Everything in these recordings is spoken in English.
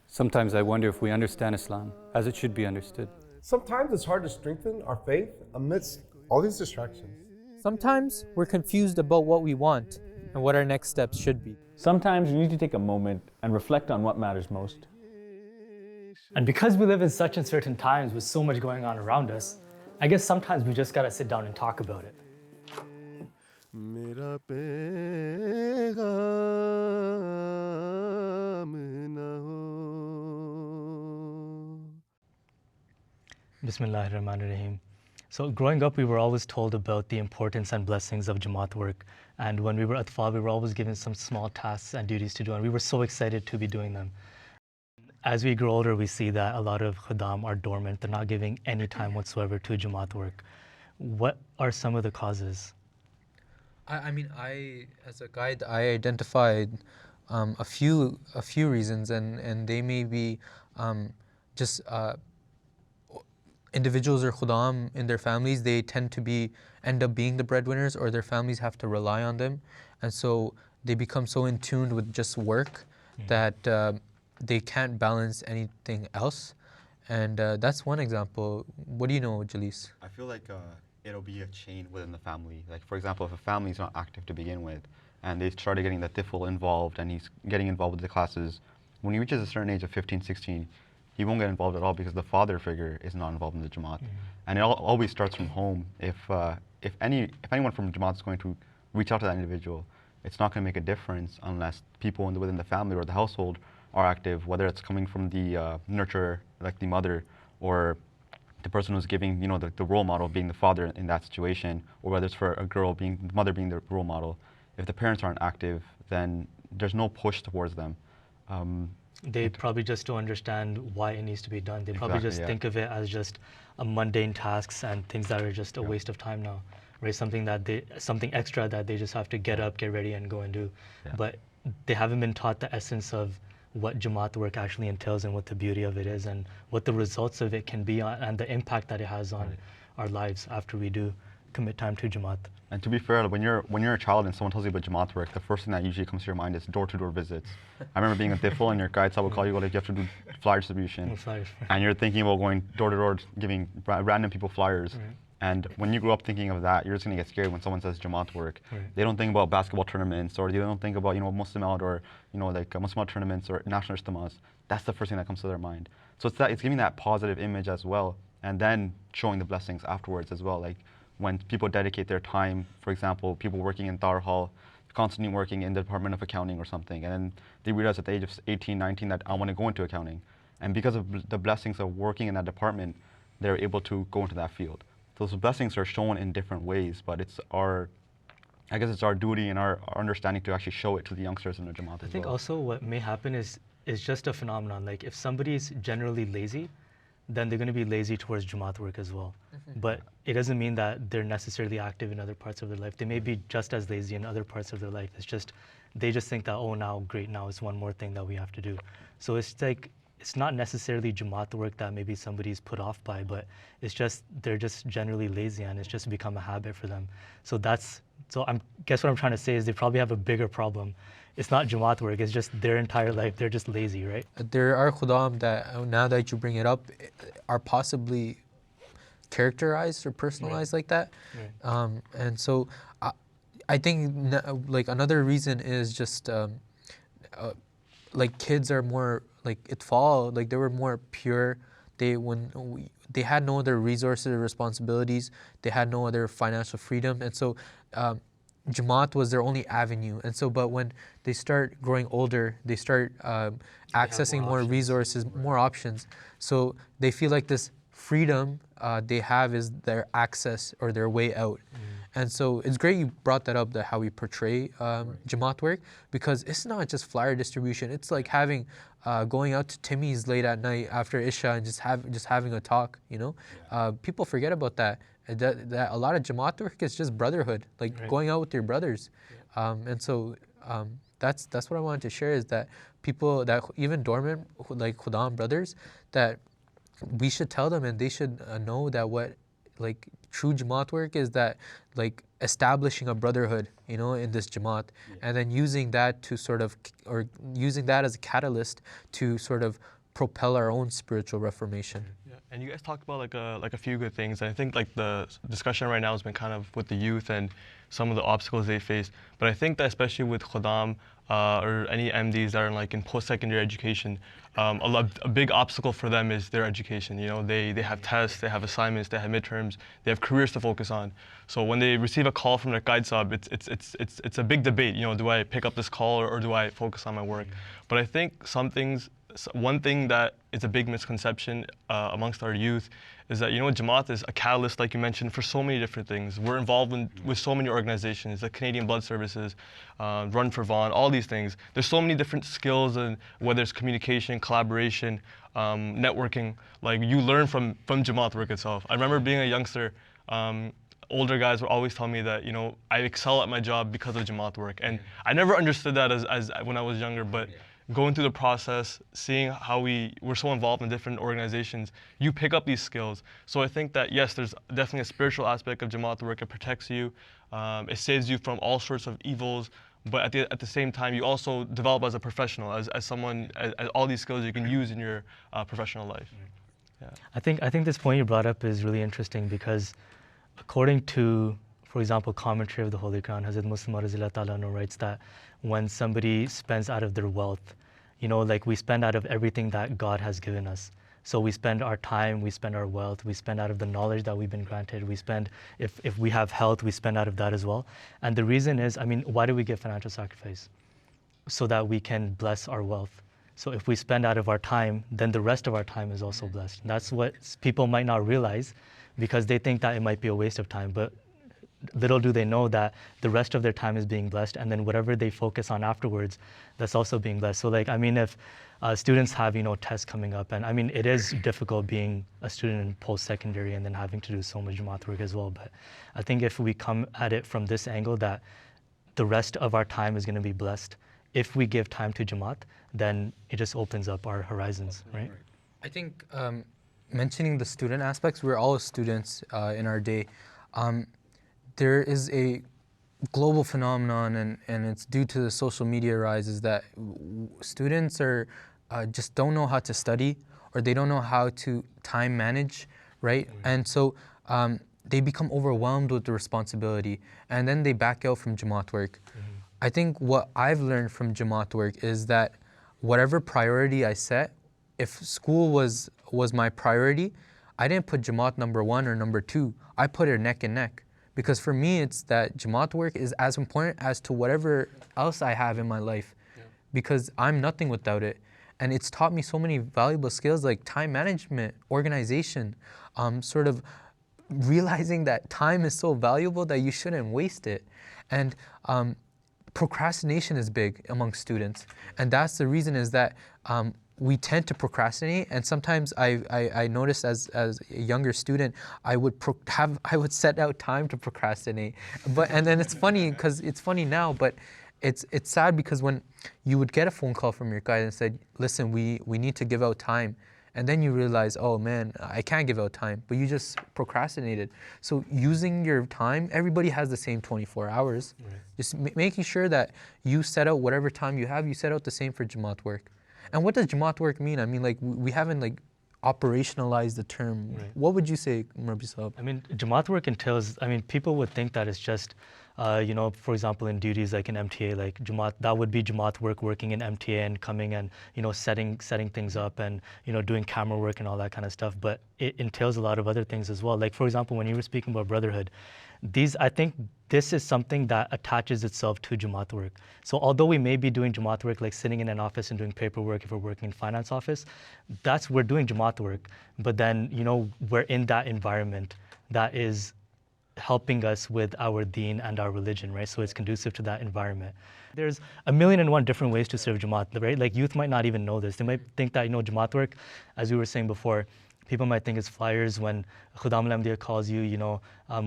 Sometimes I wonder if we understand Islam as it should be understood. Sometimes it's hard to strengthen our faith amidst all these distractions. Sometimes we're confused about what we want and what our next steps should be. Sometimes you need to take a moment and reflect on what matters most. And because we live in such uncertain times with so much going on around us, I guess sometimes we just gotta sit down and talk about it. Bismillahirrahmanirrahim. So growing up, we were always told about the importance and blessings of Jama'at work. And when we were atfal, we were always given some small tasks and duties to do, and we were so excited to be doing them. As we grow older, we see that a lot of khuddam are dormant. They're not giving any time whatsoever to Jama'at work. What are some of the causes? I as a guide, I identified a few reasons, and they may be just individuals or khuddam in their families. They tend to end up being the breadwinners, or their families have to rely on them, and so they become so in tune with just work that they can't balance anything else. And that's one example. What do you know, Jalise? I feel like it'll be a chain within the family. Like, for example, if a family is not active to begin with, and they started getting the tifl involved, and he's getting involved with the classes, when he reaches a certain age of 15, 16, he won't get involved at all because the father figure is not involved in the Jama'at. And it always starts from home. If anyone from Jama'at is going to reach out to that individual, it's not going to make a difference unless people within the family or the household are active, whether it's coming from the nurturer, like the mother, or the person who's giving, the role model being the father in that situation, or whether it's for a girl the mother being the role model. If the parents aren't active, then there's no push towards them. They probably just don't understand why it needs to be done. They probably just think of it as just a mundane tasks and things that are just a waste of time now, right? Something extra that they just have to get up, get ready, and go and do. Yeah. But they haven't been taught the essence of what Jama'at work actually entails and what the beauty of it is and what the results of it can be and the impact that it has on our lives after we do commit time to Jama'at. And to be fair, when you're a child and someone tells you about Jama'at work, the first thing that usually comes to your mind is door-to-door visits. I remember being a tifl and your guide will call you, like, you have to do flyer distribution. And you're thinking about going door-to-door, giving random people flyers. And when you grow up thinking of that, you're just going to get scared when someone says Jama'at work. They don't think about basketball tournaments, or they don't think about, Muslimat, or, like Muslimat tournaments or national ijtimas. That's the first thing that comes to their mind. So it's giving that positive image as well, and then showing the blessings afterwards as well. Like when people dedicate their time, for example, people working in Dar Hall, constantly working in the Department of Accounting or something, and then they realize at the age of 18, 19 that I want to go into accounting. And because of the blessings of working in that department, they're able to go into that field. Those blessings are shown in different ways, but it's our duty and our understanding to actually show it to the youngsters in the Jama'at. I think also what may happen is just a phenomenon. Like if somebody's generally lazy, then they're going to be lazy towards Jama'at work as well. But it doesn't mean that they're necessarily active in other parts of their life. They may be just as lazy in other parts of their life. It's just, they just think that, oh, now it's one more thing that we have to do. So it's like, it's not necessarily Jama'at work that maybe somebody's put off by, but it's just, they're just generally lazy and it's just become a habit for them. So guess what I'm trying to say is they probably have a bigger problem. It's not Jama'at work, it's just their entire life, they're just lazy, right? There are khuddam that, now that you bring it up, are possibly characterized or personalized like that. And so I think like another reason is just like kids are more like itfal, like they were more pure. They had no other resources or responsibilities. They had no other financial freedom, and so Jama'at was their only avenue. And so, but when they start growing older, they start accessing more resources, more options. So they feel like this freedom they have is their access or their way out. And so it's great you brought that up, that how we portray Jama'at work, because it's not just flyer distribution. It's like going out to Timmy's late at night after Isha and just having a talk. People forget about that. That a lot of Jama'at work is just brotherhood, like going out with your brothers. And so that's what I wanted to share, is that people that even dormant, like khuddam brothers, that we should tell them, and they should know that what like true Jamaat work is that like establishing a brotherhood, you know, in this Jamaat, and then using that to sort of, or using that as a catalyst to sort of propel our own spiritual reformation. Yeah, and you guys talked about like a few good things. I think like the discussion right now has been kind of with the youth and some of the obstacles they face. But I think that especially with Khuddam or any MDs that are like in post-secondary education, a big obstacle for them is their education. You know, they have tests, they have assignments, they have midterms, they have careers to focus on. So when they receive a call from their guide sub, it's a big debate. You know, do I pick up this call or do I focus on my work? But I think one thing that is a big misconception amongst our youth is that, you know, Jama'at is a catalyst, like you mentioned, for so many different things. We're involved with so many organizations, the Canadian Blood Services, Run for Vaughan, all these things. There's so many different skills, and whether it's communication, collaboration, networking, like you learn from Jama'at work itself. I remember being a youngster, older guys would always tell me that, you know, I excel at my job because of Jama'at work. And I never understood that as when I was younger, but going through the process, seeing how we're so involved in different organizations, you pick up these skills. So I think that, yes, there's definitely a spiritual aspect of Jama'at work. It protects you. It saves you from all sorts of evils. But at the same time, you also develop as a professional, as someone, as all these skills you can use in your professional life. Yeah. I think this point you brought up is really interesting because according to, for example, commentary of the Holy Quran, Hazrat Muslim Radhiyallahu Ta'ala Anhu writes that when somebody spends out of their wealth, you know, like we spend out of everything that God has given us. So we spend our time, we spend our wealth, we spend out of the knowledge that we've been granted, we spend, if we have health, we spend out of that as well. And the reason is, I mean, why do we give financial sacrifice? So that we can bless our wealth. So if we spend out of our time, then the rest of our time is also blessed. That's what people might not realize because they think that it might be a waste of time, but little do they know that the rest of their time is being blessed, and then whatever they focus on afterwards, that's also being blessed. So like, I mean, if students have, you know, tests coming up, and I mean, it is difficult being a student in post-secondary and then having to do so much Jamaat work as well. But I think if we come at it from this angle that the rest of our time is going to be blessed, if we give time to Jamaat, then it just opens up our horizons, right? I think mentioning the student aspects, we're all students in our day. There is a global phenomenon, and it's due to the social media rise, is that students are just don't know how to study, or they don't know how to time manage, right? And so they become overwhelmed with the responsibility, and then they back out from Jamaat work. I think what I've learned from Jamaat work is that whatever priority I set, if school was my priority, I didn't put Jamaat number 1 or number 2. I put it neck and neck. Because for me, it's that Jamaat work is as important as to whatever else I have in my life. Because I'm nothing without it. And it's taught me so many valuable skills like time management, organization, sort of realizing that time is so valuable that you shouldn't waste it. And procrastination is big among students. And that's the reason is that we tend to procrastinate, and sometimes I noticed as a younger student, I would set out time to procrastinate, and then it's funny because it's funny now, but it's sad because when you would get a phone call from your guide and said, listen, we need to give out time, and then you realize, oh man, I can't give out time, but you just procrastinated. So using your time, everybody has the same 24 hours. Right. Just making sure that you set out whatever time you have, you set out the same for Jamaat work. And what does Jamaat work mean? I mean, like, we haven't like operationalized the term. Right. What would you say, Murabbi Sahab? I mean, Jamaat work entails, I mean, people would think that it's just, you know, for example, in duties like in MTA, like Jamaat, that would be Jamaat work, working in MTA and coming and, you know, setting things up and, you know, doing camera work and all that kind of stuff. But it entails a lot of other things as well. Like, for example, when you were speaking about Brotherhood, I think this is something that attaches itself to Jamaat work. So although we may be doing Jamaat work, like sitting in an office and doing paperwork if we're working in finance office, we're doing Jamaat work. But then, you know, we're in that environment that is helping us with our deen and our religion, right? So it's conducive to that environment. There's 1,000,001 different ways to serve Jamaat, right? Like youth might not even know this. They might think that, you know, Jamaat work, as we were saying before, people might think it's flyers when Khuddam al-Ahmadiyya calls you, you know,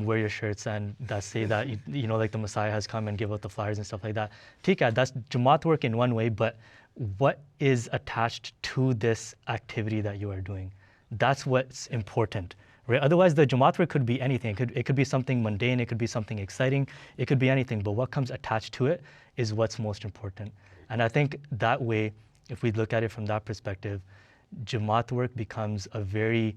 wear your shirts and that say that, you know, like the Messiah has come and give out the flyers and stuff like that. Tika, that's Jamaat work in one way, but what is attached to this activity that you are doing? That's what's important, right? Otherwise, the Jamaat work could be anything. It could be something mundane, it could be something exciting, it could be anything, but what comes attached to it is what's most important. And I think that way, if we look at it from that perspective, Jamaat work becomes a very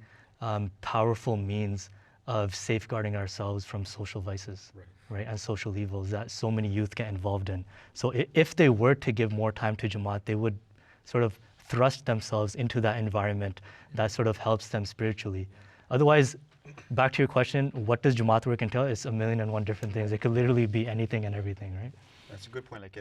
powerful means of safeguarding ourselves from social vices, right? And social evils that so many youth get involved in. So if they were to give more time to Jamaat, they would sort of thrust themselves into that environment that sort of helps them spiritually. Otherwise, back to your question, what does Jamaat work entail? It's 1,000,001 different things. It could literally be anything and everything, right? That's a good point. Like,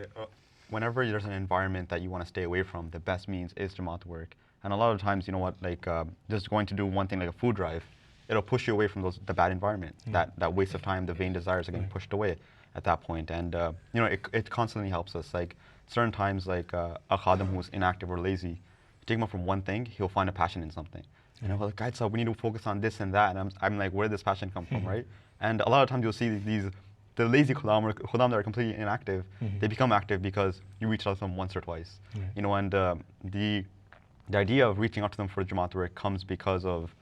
whenever there's an environment that you want to stay away from, the best means is Jamaat work. And a lot of times, you know what, like just going to do one thing like a food drive, it'll push you away from the bad environment. That waste of time, the vain desires are getting pushed away at that point. And you know, it constantly helps us. Like certain times, like a khadim who's inactive or lazy, take him up from one thing, he'll find a passion in something. You know, like, guys, so we need to focus on this and that. And I'm like, where did this passion come from, right? And a lot of times you'll see the lazy khuddam or khuddam that are completely inactive, they become active because you reach out to them once or twice. You know, and the idea of reaching out to them for Jamaat work comes because of,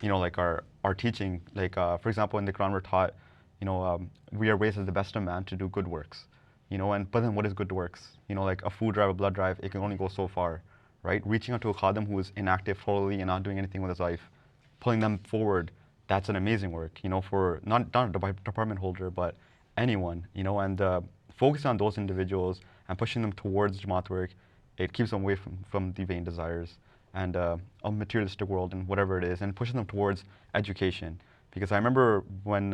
you know, like our teaching. Like, for example, in the Quran we're taught, you know, we are raised as the best of man to do good works. You know, but then what is good works? You know, like a food drive, a blood drive, it can only go so far, right? Reaching out to a khadim who is inactive totally and not doing anything with his life, pulling them forward, that's an amazing work, you know, for not a department holder, but anyone, you know, and focusing on those individuals and pushing them towards Jamaat work, it keeps them away from the vain desires and a materialistic world and whatever it is, and pushing them towards education. Because I remember when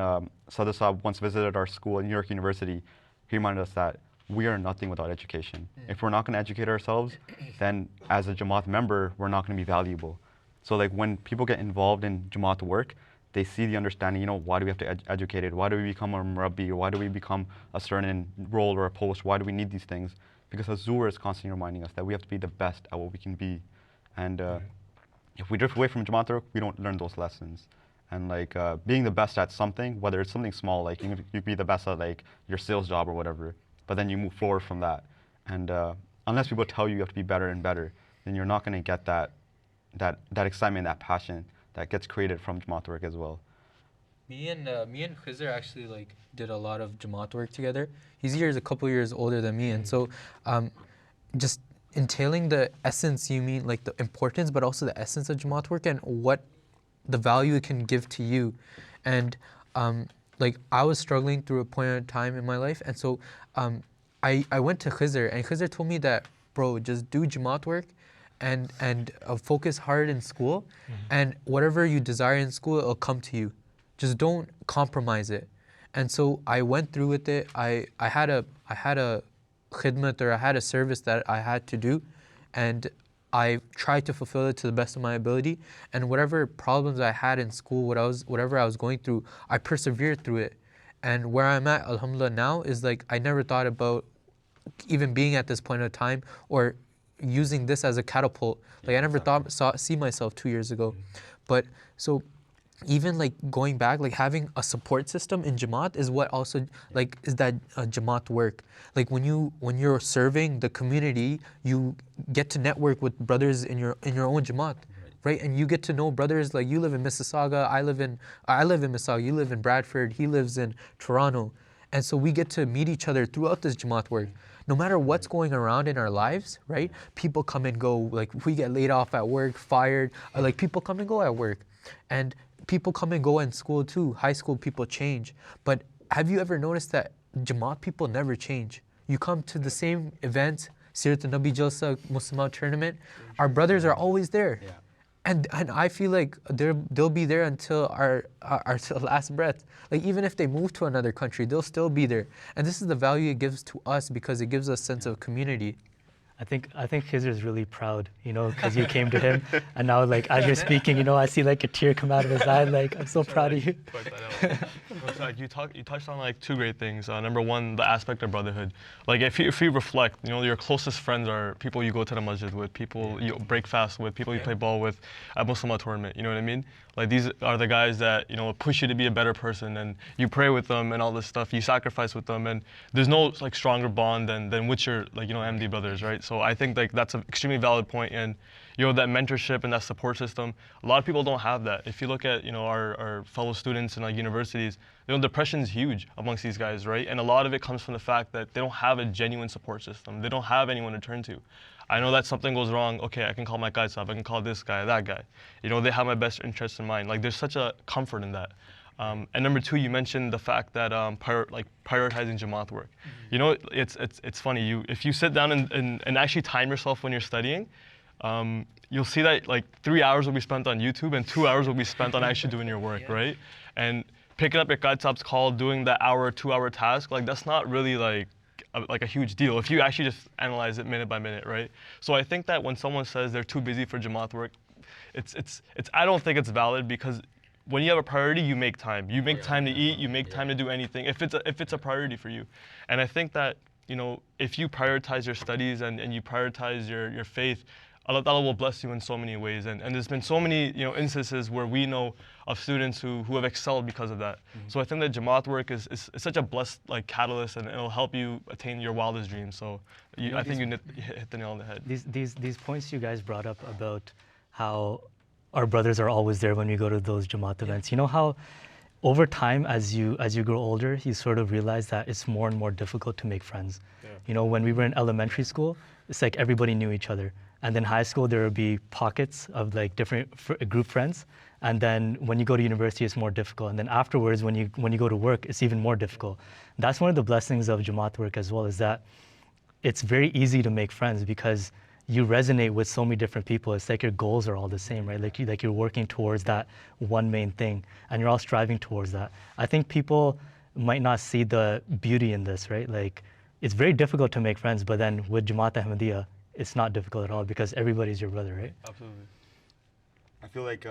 Sadr Saab once visited our school at New York University, he reminded us that we are nothing without education. If we're not going to educate ourselves, then as a Jamaat member, we're not going to be valuable. So like when people get involved in Jamaat work, they see the understanding, you know, why do we have to educate it? Why do we become a murabbi? Why do we become a certain role or a post? Why do we need these things? Because Azur is constantly reminding us that we have to be the best at what we can be. And if we drift away from Jamaat work, we don't learn those lessons. And like being the best at something, whether it's something small, like you could be the best at like your sales job or whatever, but then you move forward from that. And unless people tell you have to be better and better, then you're not going to get that excitement, that passion that gets created from Jamaat work as well. Me and Khizr actually like did a lot of Jamaat work together. He's a couple years older than me, and so just entailing the essence, you mean like the importance, but also the essence of Jamaat work and what the value it can give to you. And like I was struggling through a point in time in my life, and so I went to Khizr, and Khizr told me that, bro, just do Jamaat work and focus hard in school, and whatever you desire in school, it'll come to you. Just don't compromise it. And so I went through with it. I had a khidmat, or I had a service that I had to do, and I tried to fulfill it to the best of my ability. And whatever problems I had in school, whatever I was going through, I persevered through it. And where I'm at, alhamdulillah, now is like I never thought about even being at this point of time or using this as a catapult. Like I never see myself 2 years ago. But so even like going back, like having a support system in Jamaat is what also like is that Jamaat work. Like when you're serving the community, you get to network with brothers in your own Jamaat, right? And you get to know brothers, like you live in Mississauga, I live in Mississauga, you live in Bradford, he lives in Toronto. And so we get to meet each other throughout this Jamaat work. No matter what's going around in our lives, right? People come and go, like we get laid off at work, fired, like people come and go at work. And people come and go in school too. High school people change. But have you ever noticed that Jamaat people never change? You come to the same events, Sirat al-Nabi Jalsa, Muslim tournament, our brothers are always there. Yeah. And I feel like they'll be there until our last breath. Like even if they move to another country, they'll still be there. And this is the value it gives to us because it gives us a sense of community. I think Khizr is really proud, you know, because you came to him, and now like as you're speaking, you know, I see like a tear come out of his eye. Like I'm so proud of you. You touched on like two great things. Number one, the aspect of brotherhood. Like if you reflect, you know, your closest friends are people you go to the masjid with, people you break fast with, people you play ball with at Muslim tournament. You know what I mean? Like these are the guys that, you know, push you to be a better person, and you pray with them and all this stuff. You sacrifice with them, and there's no like stronger bond than with your like, you know, MD brothers, right? So I think like that's an extremely valid point, and that mentorship and that support system. A lot of people don't have that. If you look at, our fellow students in like universities, depression is huge amongst these guys, right? And a lot of it comes from the fact that they don't have a genuine support system. They don't have anyone to turn to. I know that something goes wrong, okay, I can call my guys up, I can call this guy, that guy. They have my best interests in mind. Like, there's such a comfort in that. And number two, you mentioned the fact that prioritizing Jama'at work. It's funny. If you sit down and actually time yourself when you're studying, you'll see that like 3 hours will be spent on YouTube and 2 hours will be spent on actually doing your work, right? And picking up your guide sab's call, doing that hour, 2 hour task, like that's not really like a huge deal if you actually just analyze it minute by minute, right? So I think that when someone says they're too busy for Jama'at work, I don't think it's valid, because when you have a priority, you make time. You make time to eat, you make time to do anything, if it's a priority for you. And I think that, if you prioritize your studies and you prioritize your faith, Allah Ta'ala will bless you in so many ways. And there's been so many, instances where we know of students who have excelled because of that. So I think that Jama'at work is such a blessed catalyst, and it'll help you attain your wildest dreams. So I think you hit the nail on the head. These points you guys brought up about how our brothers are always there when we go to those Jama'at events. You know how over time, as you grow older, you sort of realize that it's more and more difficult to make friends. Yeah. When we were in elementary school, it's like everybody knew each other. And then high school, there would be pockets of like different group friends. And then when you go to university, it's more difficult. And then afterwards, when you go to work, it's even more difficult. That's one of the blessings of Jama'at work as well, is that it's very easy to make friends because you resonate with so many different people. It's like your goals are all the same, right? Like you're working towards that one main thing, and you're all striving towards that. I think people might not see the beauty in this, right? Like, it's very difficult to make friends, but then with Jama'at Ahmadiyya, it's not difficult at all because everybody's your brother, right? Absolutely. I feel like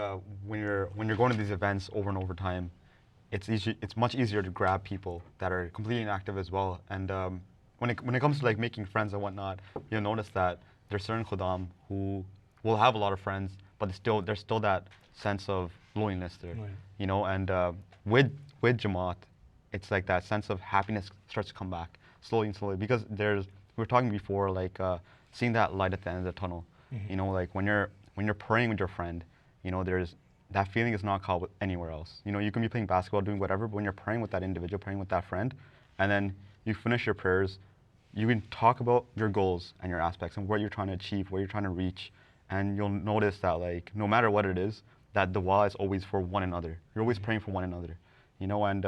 when you're going to these events over and over time, it's much easier to grab people that are completely inactive as well. And when it comes to like making friends and whatnot, you'll notice that there's certain Khuddam who will have a lot of friends, but there's still that sense of loneliness there, right. And with Jama'at, it's like that sense of happiness starts to come back slowly and slowly, because we were talking before, like seeing that light at the end of the tunnel. Mm-hmm. Like when you're praying with your friend, there's that feeling is not caught anywhere else. You can be playing basketball, doing whatever, but when you're praying with that individual, praying with that friend, and then you finish your prayers, you can talk about your goals and your aspects and what you're trying to achieve, what you're trying to reach, and you'll notice that like no matter what it is, that the dua is always for one another. You're always praying for one another, and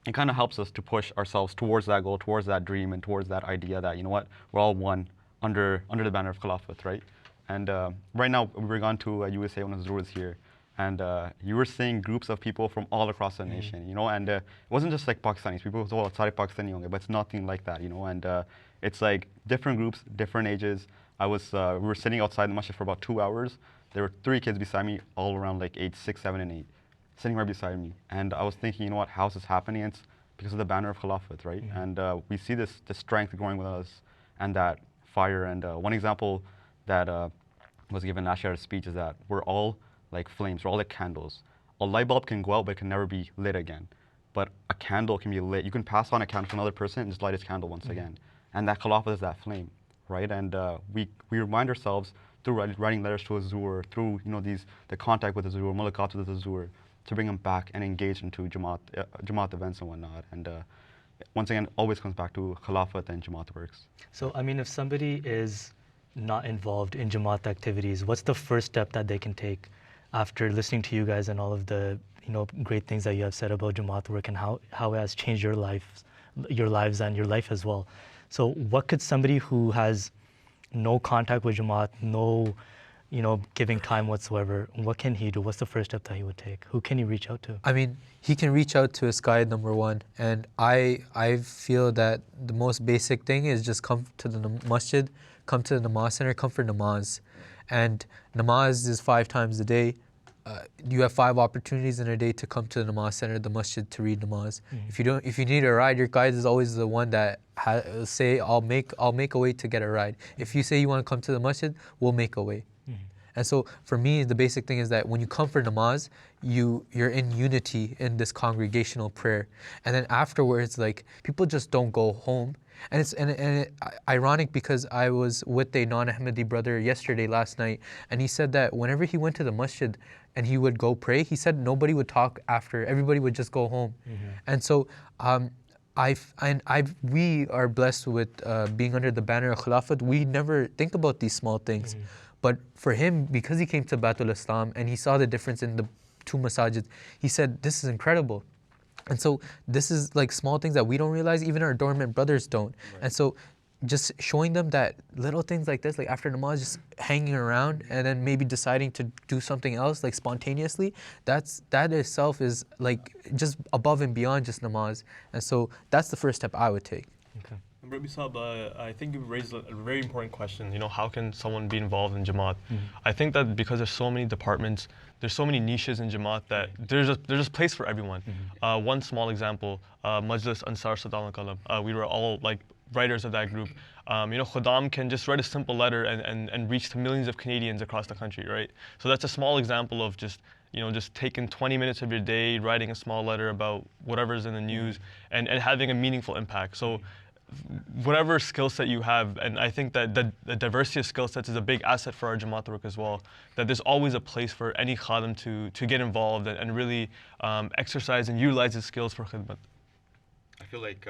it kind of helps us to push ourselves towards that goal, towards that dream, and towards that idea that we're all one under the banner of Khilafat, right? And right now we're going to USA when Hazur is here, and you were seeing groups of people from all across the nation, and it wasn't just like Pakistanis, people who were outside Pakistani, but it's nothing like that, and it's like different groups, different ages. We were sitting outside the masjid for about 2 hours. There were 3 kids beside me, all around like age 6, 7, and 8, sitting right beside me. And I was thinking, how is this happening? It's because of the banner of Khilafat, right? Mm-hmm. And we see this strength growing with us, and that fire. And one example that was given last year at a speech is that we're all like flames, we're all like candles. A light bulb can go out, but it can never be lit again. But a candle can be lit. You can pass on a candle to another person and just light his candle once again. And that Khilafat is that flame, right? And we remind ourselves through writing letters to Hazur, through the contact with Hazur, mulaqat with Hazur, to bring them back and engage into Jama'at events and whatnot. And once again, always comes back to Khilafat and Jama'at works. So, I mean, if somebody is not involved in Jama'at activities, what's the first step that they can take after listening to you guys and all of the great things that you have said about Jama'at work and how it has changed your lives and your life as well? So what could somebody who has no contact with Jama'at, no giving time whatsoever, what can he do? What's the first step that he would take? Who can he reach out to? I mean, he can reach out to his guide, number one. And I feel that the most basic thing is just come to the masjid, come to the namaz center, come for namaz. And namaz is 5 times a day. You have 5 opportunities in a day to come to the namaz center, the masjid, to read namaz. Mm-hmm. If you need a ride, your guide is always the one that say, I'll make a way to get a ride. If you say you want to come to the masjid, we'll make a way. Mm-hmm. And so for me, the basic thing is that when you come for namaz, you're in unity in this congregational prayer. And then afterwards, like, people just don't go home. And it's ironic because I was with a non-Ahmadi brother last night, and he said that whenever he went to the masjid and he would go pray, he said nobody would talk after, everybody would just go home. And so we are blessed with being under the banner of Khilafat. We never think about these small things. But for him, because he came to Baitul Islam and he saw the difference in the two masajids, he said, this is incredible. And so this is like small things that we don't realize, even our dormant brothers don't. Right. And so just showing them that little things like this, like after namaz, just hanging around and then maybe deciding to do something else, like spontaneously, that itself is like just above and beyond just namaz. And so that's the first step I would take. Okay. Rabbi Saab, I think you raised a very important question. You know, how can someone be involved in Jama'at? I think that because there's so many departments, there's so many niches in Jama'at that there's a place for everyone. One small example, Majlis Ansar Sadal Qalam. We were all like writers of that group. You know, Khuddam can just write a simple letter and reach to millions of Canadians across the country, right? So that's a small example of just, you know, just taking 20 minutes of your day, writing a small letter about whatever's in the news and having a meaningful impact. So whatever skill set you have, and I think that the diversity of skill sets is a big asset for our Jama'at work as well, that there's always a place for any Khadim to get involved and really exercise and utilize his skills for khidmat. I feel like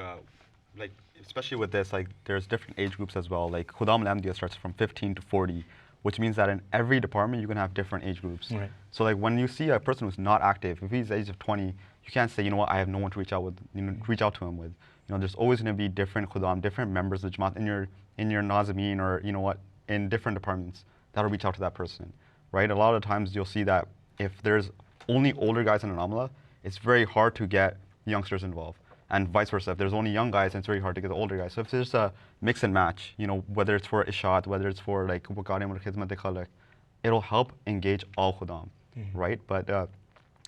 especially with this, like there's different age groups as well. Like Khuddam al-Ahmadiyya starts from 15 to 40, which means that in every department you can have different age groups. Right. So like when you see a person who's not active, if he's the age of 20, you can't say, you know what, I have no one to reach out to him with. You know, there's always going to be different Khuddam, different members of the Jama'at in your Nazimeen or, you know what, in different departments that'll reach out to that person, right? A lot of times you'll see that if there's only older guys in an amla, it's very hard to get youngsters involved, and vice versa. If there's only young guys, it's very hard to get the older guys. So if there's a mix and match, you know, whether it's for Ishat, whether it's for like Waqarim or Khidmat Khalaq, it'll help engage all Khuddam, right? But at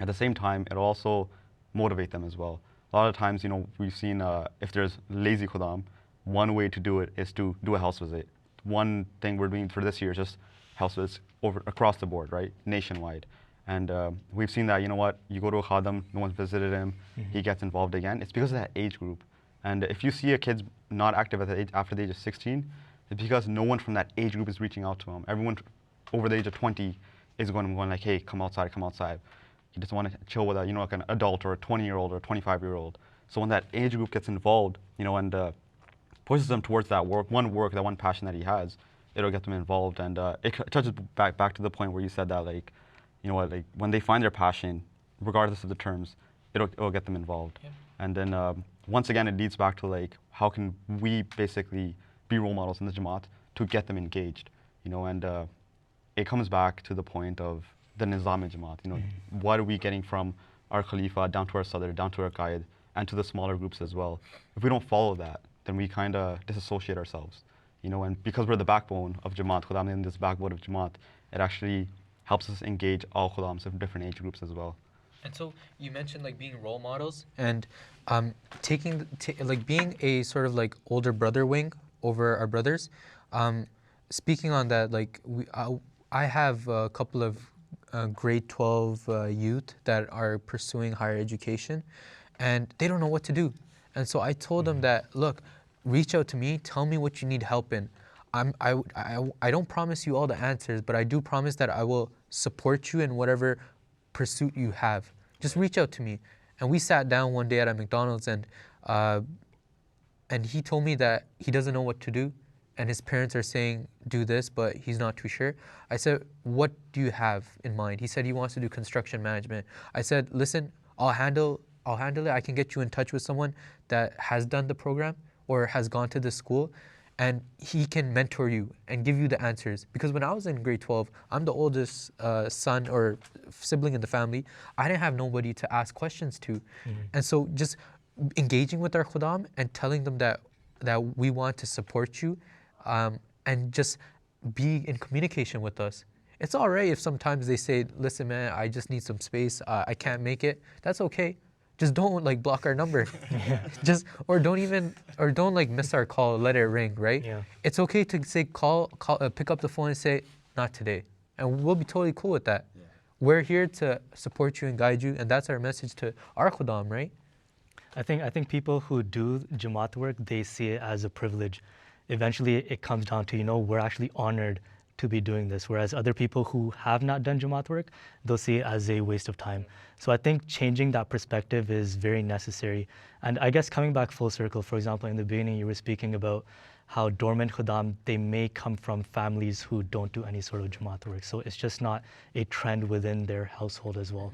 the same time, it'll also motivate them as well. A lot of times, you know, we've seen if there's lazy Khuddam, one way to do it is to do a house visit. One thing we're doing for this year is just house visits across the board, right, nationwide. And we've seen that, you know what, you go to a Khadim, no one's visited him, he gets involved again. It's because of that age group. And if you see a kid's not active at the age, after the age of 16, it's because no one from that age group is reaching out to him. Everyone over the age of 20 is going like, hey, come outside, come outside. He doesn't want to chill with a, you know, like an adult or a 20-year-old or a 25-year-old. So when that age group gets involved, you know, and pushes them towards that work, that one passion that he has, it'll get them involved. And it touches back to the point where you said that, like, you know what, like when they find their passion, regardless of the terms, it'll get them involved. Yeah. And then once again, it leads back to like, how can we basically be role models in the Jama'at to get them engaged, you know? And it comes back to the point of the Nizam Jama'at, you know, what are we getting from our Khalifa down to our Sadr, down to our Qaid, and to the smaller groups as well. If we don't follow that, then we kind of disassociate ourselves, you know, and because we're the backbone of Jama'at, Khuddam in this backbone of Jama'at, it actually helps us engage all Khuddams of different age groups as well. And so you mentioned like being role models and like being a sort of like older brother wing over our brothers. Speaking on that, like I have a couple of grade 12 youth that are pursuing higher education, and they don't know what to do. And so I told them that, look, reach out to me, tell me what you need help in. I don't promise you all the answers, but I do promise that I will support you in whatever pursuit you have. Just reach out to me. And we sat down one day at a McDonald's, and he told me that he doesn't know what to do, and his parents are saying, do this, but he's not too sure. I said, what do you have in mind? He said he wants to do construction management. I said, listen, I'll handle it. I can get you in touch with someone that has done the program or has gone to the school, and he can mentor you and give you the answers. Because when I was in grade 12, I'm the oldest son or sibling in the family. I didn't have nobody to ask questions to. And so just engaging with our Khuddam and telling them that we want to support you, and just be in communication with us. It's all right if sometimes they say, listen, man, I just need some space. I can't make it. That's okay. Just don't like block our number. Don't like miss our call, let it ring, right? Yeah. It's okay to say pick up the phone and say, not today. and we'll be totally cool with that. We're here to support you and guide you, and that's our message to our Khuddam, right? I think people who do Jamaat work, they see it as a privilege. Eventually, it comes down to, we're actually honored to be doing this. Whereas other people who have not done Jamaat work, they'll see it as a waste of time. So I think changing that perspective is very necessary. And I guess coming back full circle, for example, in the beginning, you were speaking about how dormant Khuddam, they may come from families who don't do any sort of Jamaat work. So it's just not a trend within their household as well.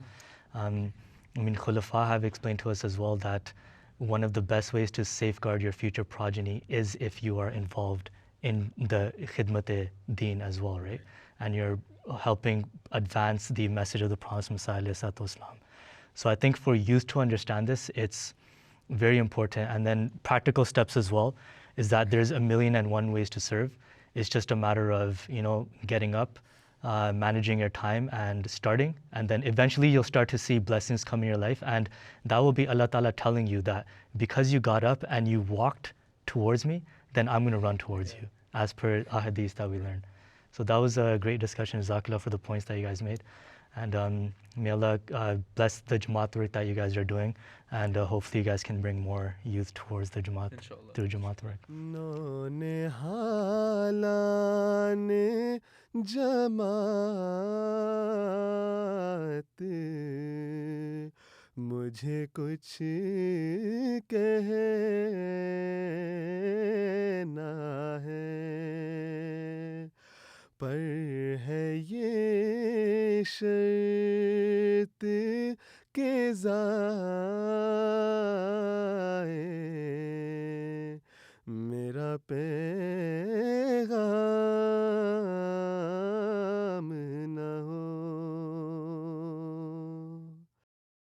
Khulafa have explained to us as well that one of the best ways to safeguard your future progeny is if you are involved in the khidmat-e-deen as well, right? And you're helping advance the message of the Prophet Muhammad. So I think for youth to understand this, it's very important. And then practical steps as well is that there's 1,000,001 ways to serve. It's just a matter of, getting up, managing your time and starting. And then eventually you'll start to see blessings come in your life. And that will be Allah Ta'ala telling you that because you got up and you walked towards me, then I'm going to run towards you, as per ahadith that we learned. So that was a great discussion. Jazakallah for the points that you guys made. And may Allah bless the Jamaat work that you guys are doing. And hopefully you guys can bring more youth towards the Jamaat, through Jamaat work. मुझे कुछ कहना है पर है ये शर्त के ज़ाए मेरा पैगाम